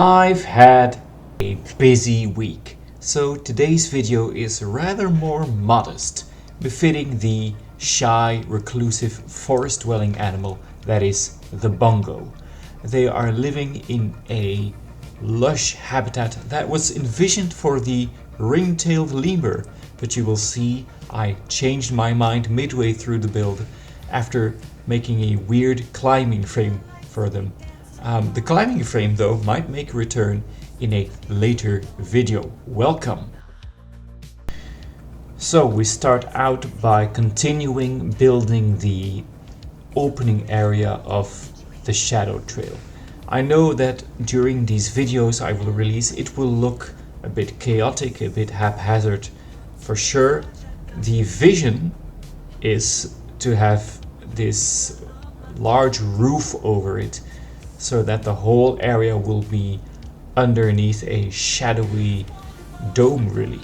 I've had a busy week, so today's video is rather more modest, befitting the shy, reclusive, forest-dwelling animal that is the bongo. They are living in a lush habitat that was envisioned for the ring-tailed lemur, but you will see I changed my mind midway through the build after making a weird climbing frame for them. The climbing frame though might make a return in a later video. Welcome! So we start out by continuing building the opening area of the shadow trail. I know that during these videos I will release, it will look a bit chaotic, a bit haphazard. For sure, the vision is to have this large roof over it so that the whole area will be underneath a shadowy dome really.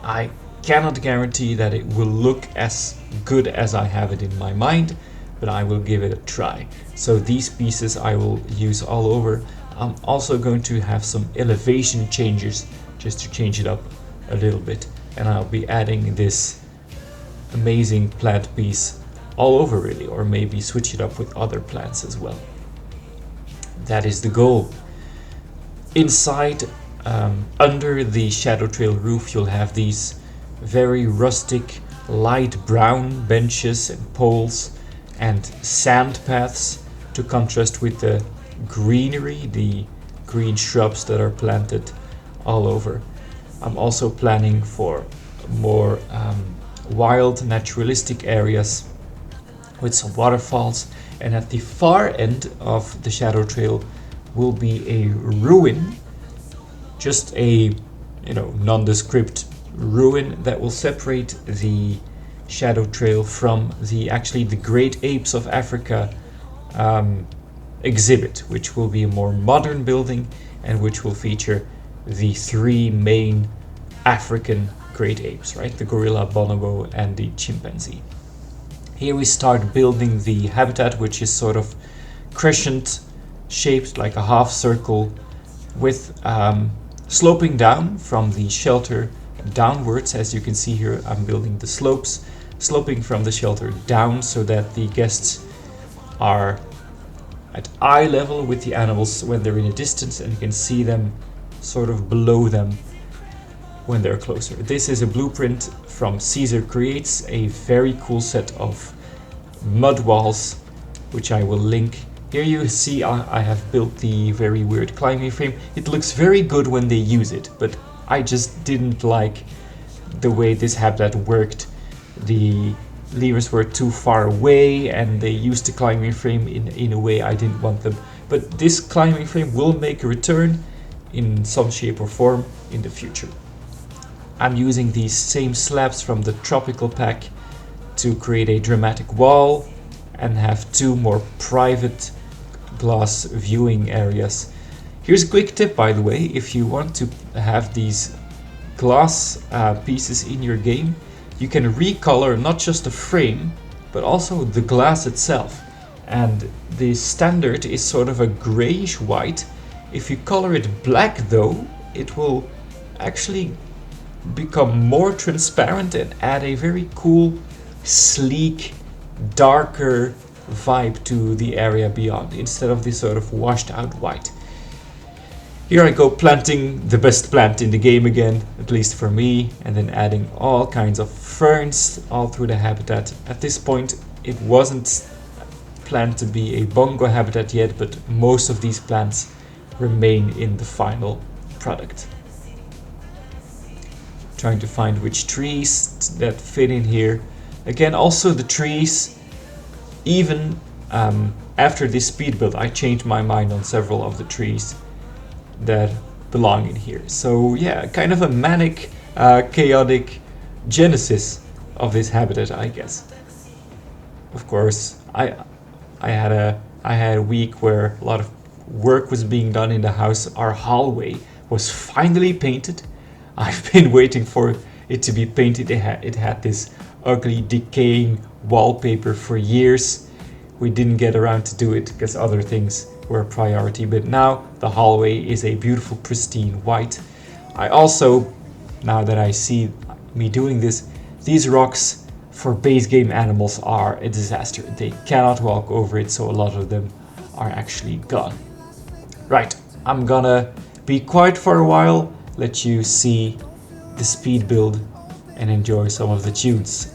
I cannot guarantee that it will look as good as I have it in my mind, but I will give it a try. So these pieces I will use all over. I'm also going to have some elevation changes just to change it up a little bit, and I'll be adding this amazing plant piece all over really, or maybe switch it up with other plants as well. That is the goal. Inside, under the shadow trail roof, you'll have these very rustic light brown benches and poles and sand paths to contrast with the greenery, the green shrubs that are planted all over. I'm also planning for more wild naturalistic areas with some waterfalls, and at the far end of the shadow trail will be a ruin, just a nondescript ruin that will separate the shadow trail from the Great Apes of Africa exhibit, which will be a more modern building and which will feature the three main African great apes, right? The gorilla, bonobo, and the chimpanzee. Here we start building the habitat, which is sort of crescent shaped like a half circle with sloping down from the shelter downwards. As you can see here, I'm building the slopes, sloping from the shelter down so that the guests are at eye level with the animals when they're in a distance, and you can see them sort of below them when they're closer. This is a blueprint from Caesar Creates, a very cool set of mud walls, which I will link. Here you see I have built the very weird climbing frame. It looks very good when they use it, but I just didn't like the way this habitat worked. The levers were too far away and they used the climbing frame in a way I didn't want them. But this climbing frame will make a return in some shape or form in the future. I'm using these same slabs from the tropical pack to create a dramatic wall and have two more private glass viewing areas. Here's a quick tip, by the way: if you want to have these glass pieces in your game, you can recolor not just the frame but also the glass itself, and the standard is sort of a grayish white. If you color it black though, it will actually become more transparent and add a very cool, sleek, darker vibe to the area beyond, instead of this sort of washed out white. Here I go planting the best plant in the game again, at least for me, and then adding all kinds of ferns all through the habitat. At this point it wasn't planned to be a bongo habitat yet, but most of these plants remain in the final product. Trying to find which trees that fit in here. Again, also the trees, even after this speed build, I changed my mind on several of the trees that belong in here. So yeah, kind of a manic, chaotic genesis of this habitat, I guess. Of course, I had a week where a lot of work was being done in the house. Our hallway was finally painted. I've been waiting for it to be painted. It had this ugly decaying wallpaper for years. We didn't get around to do it because other things were a priority, but now the hallway is a beautiful pristine white. I also, now that I see me doing this, these rocks for base game animals are a disaster. They cannot walk over it, so a lot of them are actually gone. Right, I'm gonna be quiet for a while, let you see the speed build and enjoy some of the tunes.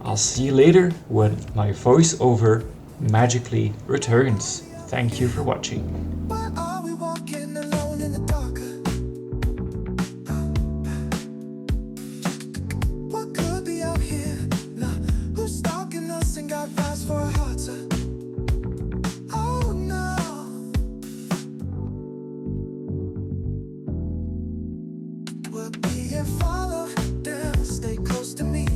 I'll see you later when my voiceover magically returns. Thank you for watching. Why are we walking alone in the dark? What could be out here? Nah, who's stalking us and got eyes for our hearts? Oh no. We're being followed, then stay close to me.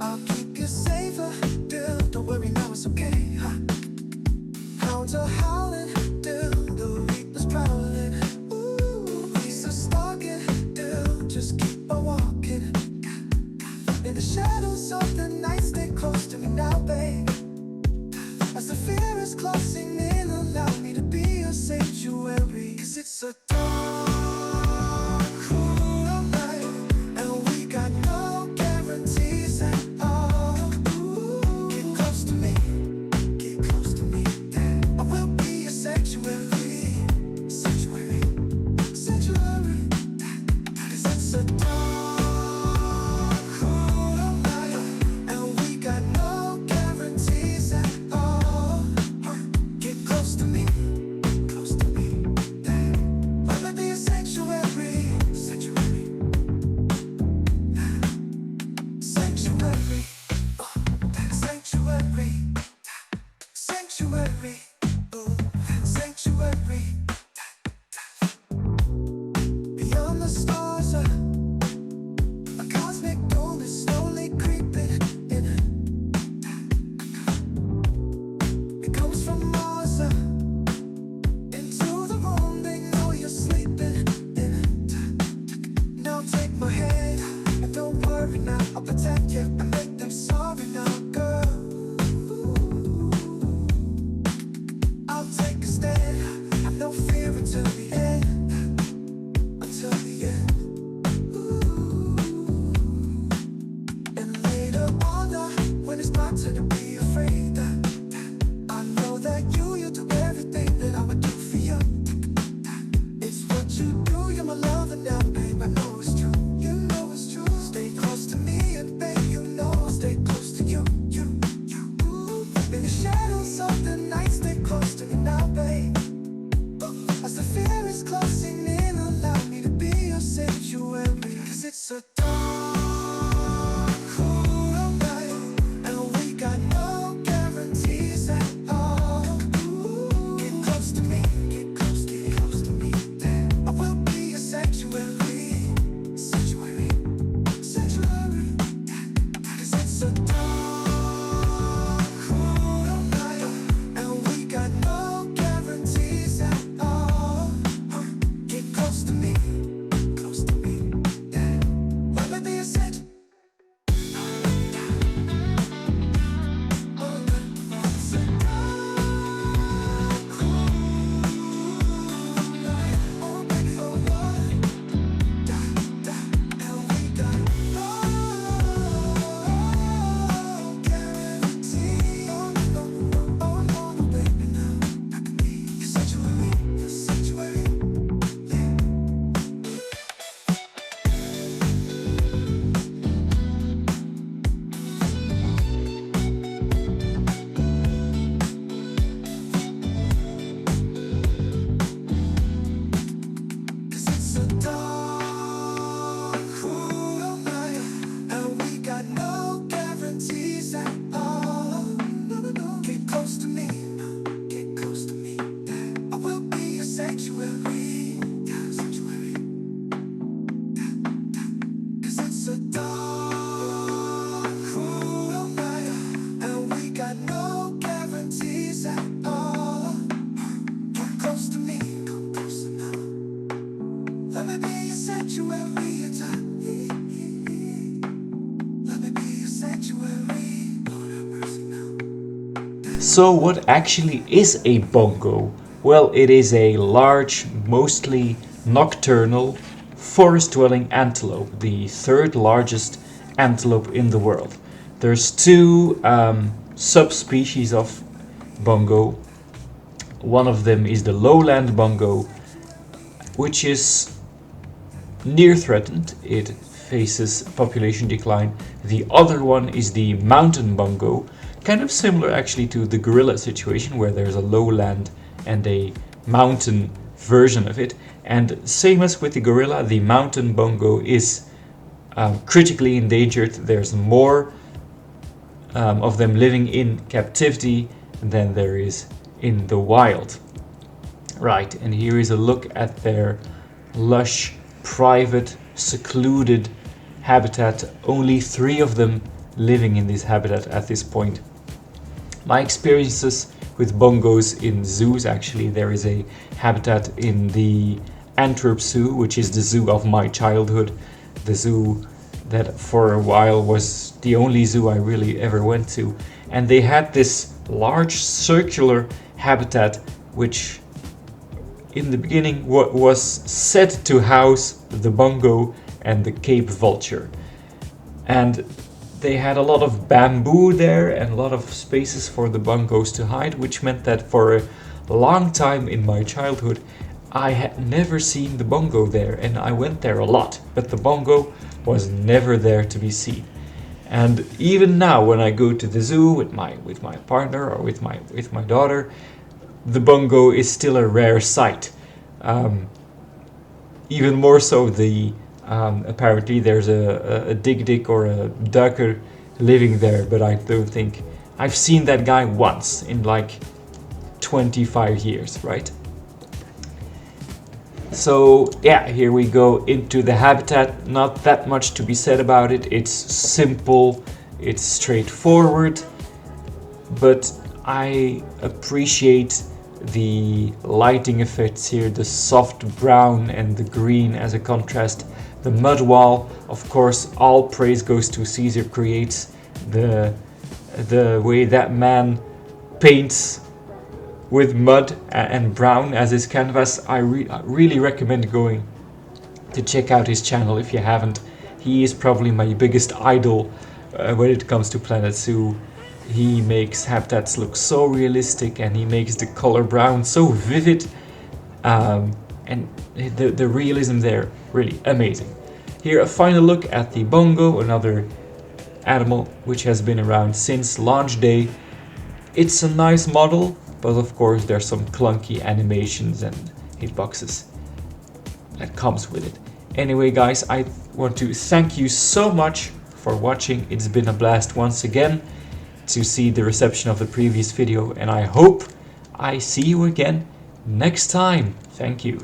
I'll keep you safer, dear. Don't worry now, it's okay. Hounds are howling, dear. The reaper's prowling. Ooh, beasts are stalking, dear. Just keep on walking. In the shadows of the night, stay close to me now, babe. As the fear is closing in, allow me to be your sanctuary. 'Cause it's a dark, cruel night, and we got no guarantees at all. Ooh, get close to me, get close to me. I will be your sanctuary, sanctuary, sanctuary. 'Cause it's a dark, cruel night, and we got no guarantees at all. Get close to me, close to me. Let me be a sanctuary, sanctuary, sanctuary, sanctuary, sanctuary, oh, sanctuary. Beyond the stars, a cosmic dome is slowly creeping in. It comes from Mars into the room they know you're sleeping in. Now take my hand and don't worry now, I'll protect you and make them sorry now, girl. I'll take a stand, have no fear until the end, until the end. And later on, when it's my turn to be afraid, I know that you'll do everything that I would do for you. It's what you do, you're my lover now, babe. I know it's true, you know it's true. Stay close to me, and babe, you know I'll stay close to you, you. In the shadows of the night, stay close to me now, babe. As the fear is closing in, allow me to be your sanctuary. 'Cause it's a dark, cruel night, and we got no guarantees at all. Ooh, get close to me, get close to me. I will be your sanctuary, sanctuary, sanctuary. 'Cause it's a dark, cruel night, and we got no guarantees at all. Get close to me, close to me. Let me be a sanctuary. So what actually is a bongo? Well, it is a large, mostly nocturnal, forest-dwelling antelope, the third largest antelope in the world. There's two subspecies of bongo. One of them is the lowland bongo, which is near threatened. It faces population decline. The other one is the mountain bongo, kind of similar actually to the gorilla situation, where there's a lowland and a mountain version of it. And same as with the gorilla, the mountain bongo is critically endangered. There's more of them living in captivity than there is in the wild. Right, and here is a look at their lush, private, secluded habitat. Only 3 of them living in this habitat at this point. My experiences with bongos in zoos, actually, there is a habitat in the Antwerp Zoo, which is the zoo of my childhood, the zoo that for a while was the only zoo I really ever went to, and they had this large circular habitat which in the beginning was set to house the bongo and the Cape vulture, and they had a lot of bamboo there and a lot of spaces for the bongos to hide, which meant that for a long time in my childhood I had never seen the bongo there, and I went there a lot, but the bongo was never there to be seen. And even now when I go to the zoo with my partner or with my daughter, the bongo is still a rare sight. Even more so, apparently there's a dik-dik or a duiker living there, but I don't think I've seen that guy once in like 25 years, right? So yeah, here we go into the habitat. Not that much to be said about it. It's simple, it's straightforward, but I appreciate the lighting effects here, the soft brown and the green as a contrast. The mud wall, of course, all praise goes to Caesar Creates. The way that man paints with mud and brown as his canvas, I really recommend going to check out his channel if you haven't. He is probably my biggest idol when it comes to Planet Zoo. He makes habitats look so realistic, and he makes the color brown so vivid, and the realism there, really amazing. Here a final look at the bongo, another animal which has been around since launch day. It's a nice model, but of course there's some clunky animations and hitboxes that comes with it. Anyway guys, I want to thank you so much for watching. It's been a blast once again to see the reception of the previous video, and I hope I see you again next time. Thank you.